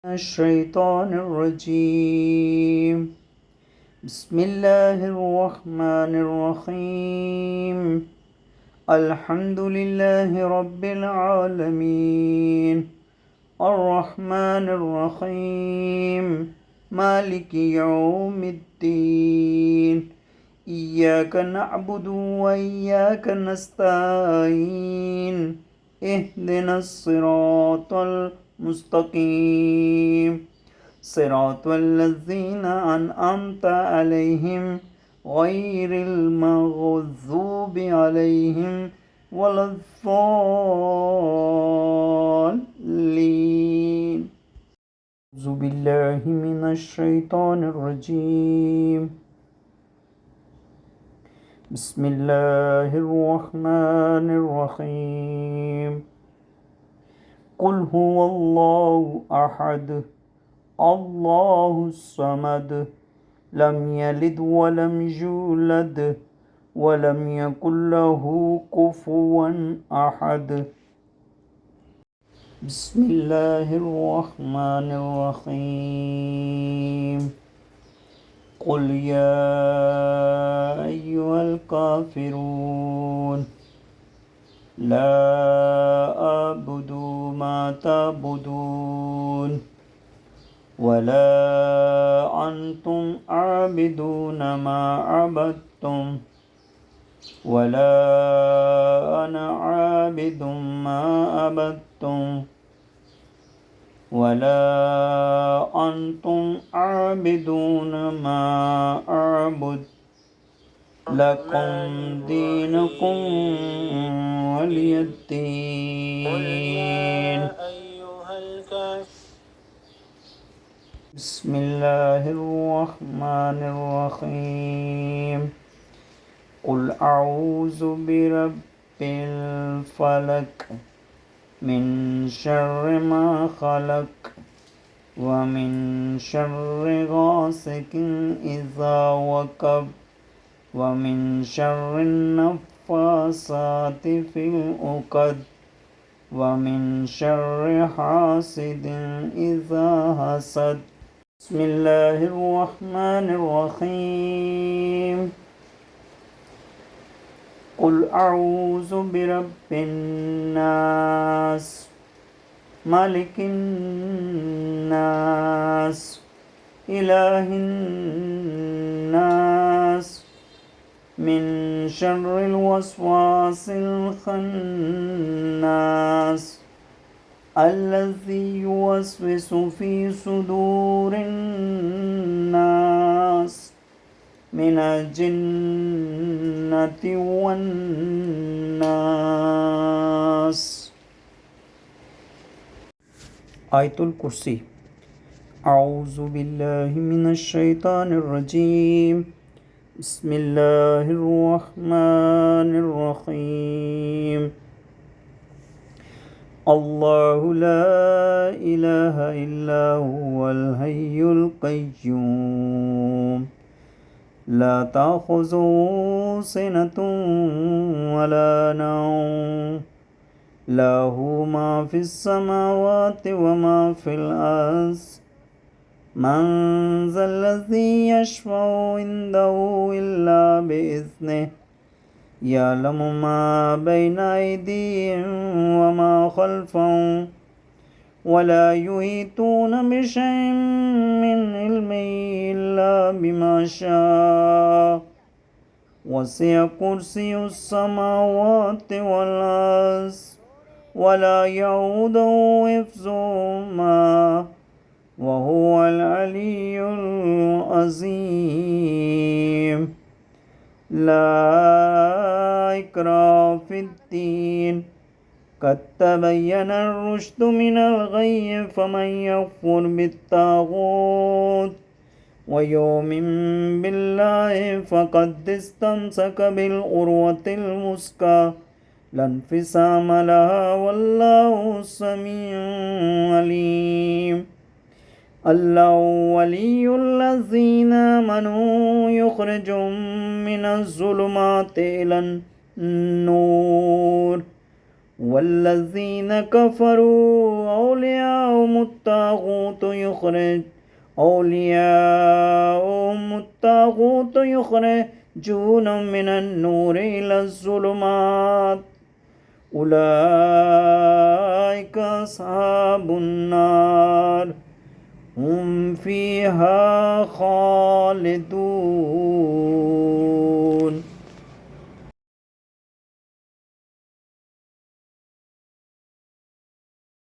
الشيطان الرجيم. بسم الله الرحمن الرحيم. الحمد لله رب العالمين الرحمن الرحيم مالك يوم الدين إياك نعبد وإياك نستعين اهدنا الصراط المستقيم صراط الذين أنعمت عليهم غير المغضوب عليهم ولا الضالين. أعوذ بالله من الشيطان الرجيم. بسم الله الرحمن الرحيم. قل هو الله أحد الله الصمد لم يلد ولم يولد ولم يكن له كفوا أحد. بسم الله الرحمن الرحيم. قل يا أيها الكافرون لا أعبد ما تعبدون ولا أنتم عابدون ما عبدتم ولا أنا عابد ما عبدتم ولا أنتم عابدون ما أعبد لكم دينكم ولي الدين. بسم الله الرحمن الرحيم. قل أعوذ برب الفلق من شر ما خلق ومن شر غاسق إذا وقب ومن شر النفاثات في العقد ومن شر حاسد إذا حسد. بسم الله الرحمن الرحيم. قل أعوذ برب الناس ملك الناس إله الناس من شر الوسواس الخناس الذي يوسوس في صدور الناس من الجنة والناس. آية الكرسي. أعوذ بالله من الشيطان الرجيم. بسم الله الرحمن الرحيم. الله لا إله إلا هو الحي القيوم لا تأخذه سنة ولا نوم له ما في السماوات وما في الأرض من ذا الذي يشفع عنده إلا بإذنه يعلم ما بين أيديهم وما خلفهم ولا يحيطون بشيء من علمه إلا بما شاء وسع كرسي السماوات والأرض ولا يعوده حفظهما وهو العلي العظيم. لا إكراه في الدين قد تبين الرشد من الغي فمن يكفر بالطاغوت ويؤمن بالله فقد استمسك بالعروة الوثقى لا انفصام لها والله سميع عليم. الله ولي الذين آمنوا يخرجهم من الظلمات إلى النور والذين كفروا أولياؤهم الطاغوت يخرجون من النور إلى الظلمات أولئك أصحاب النار هم فيها خالدون.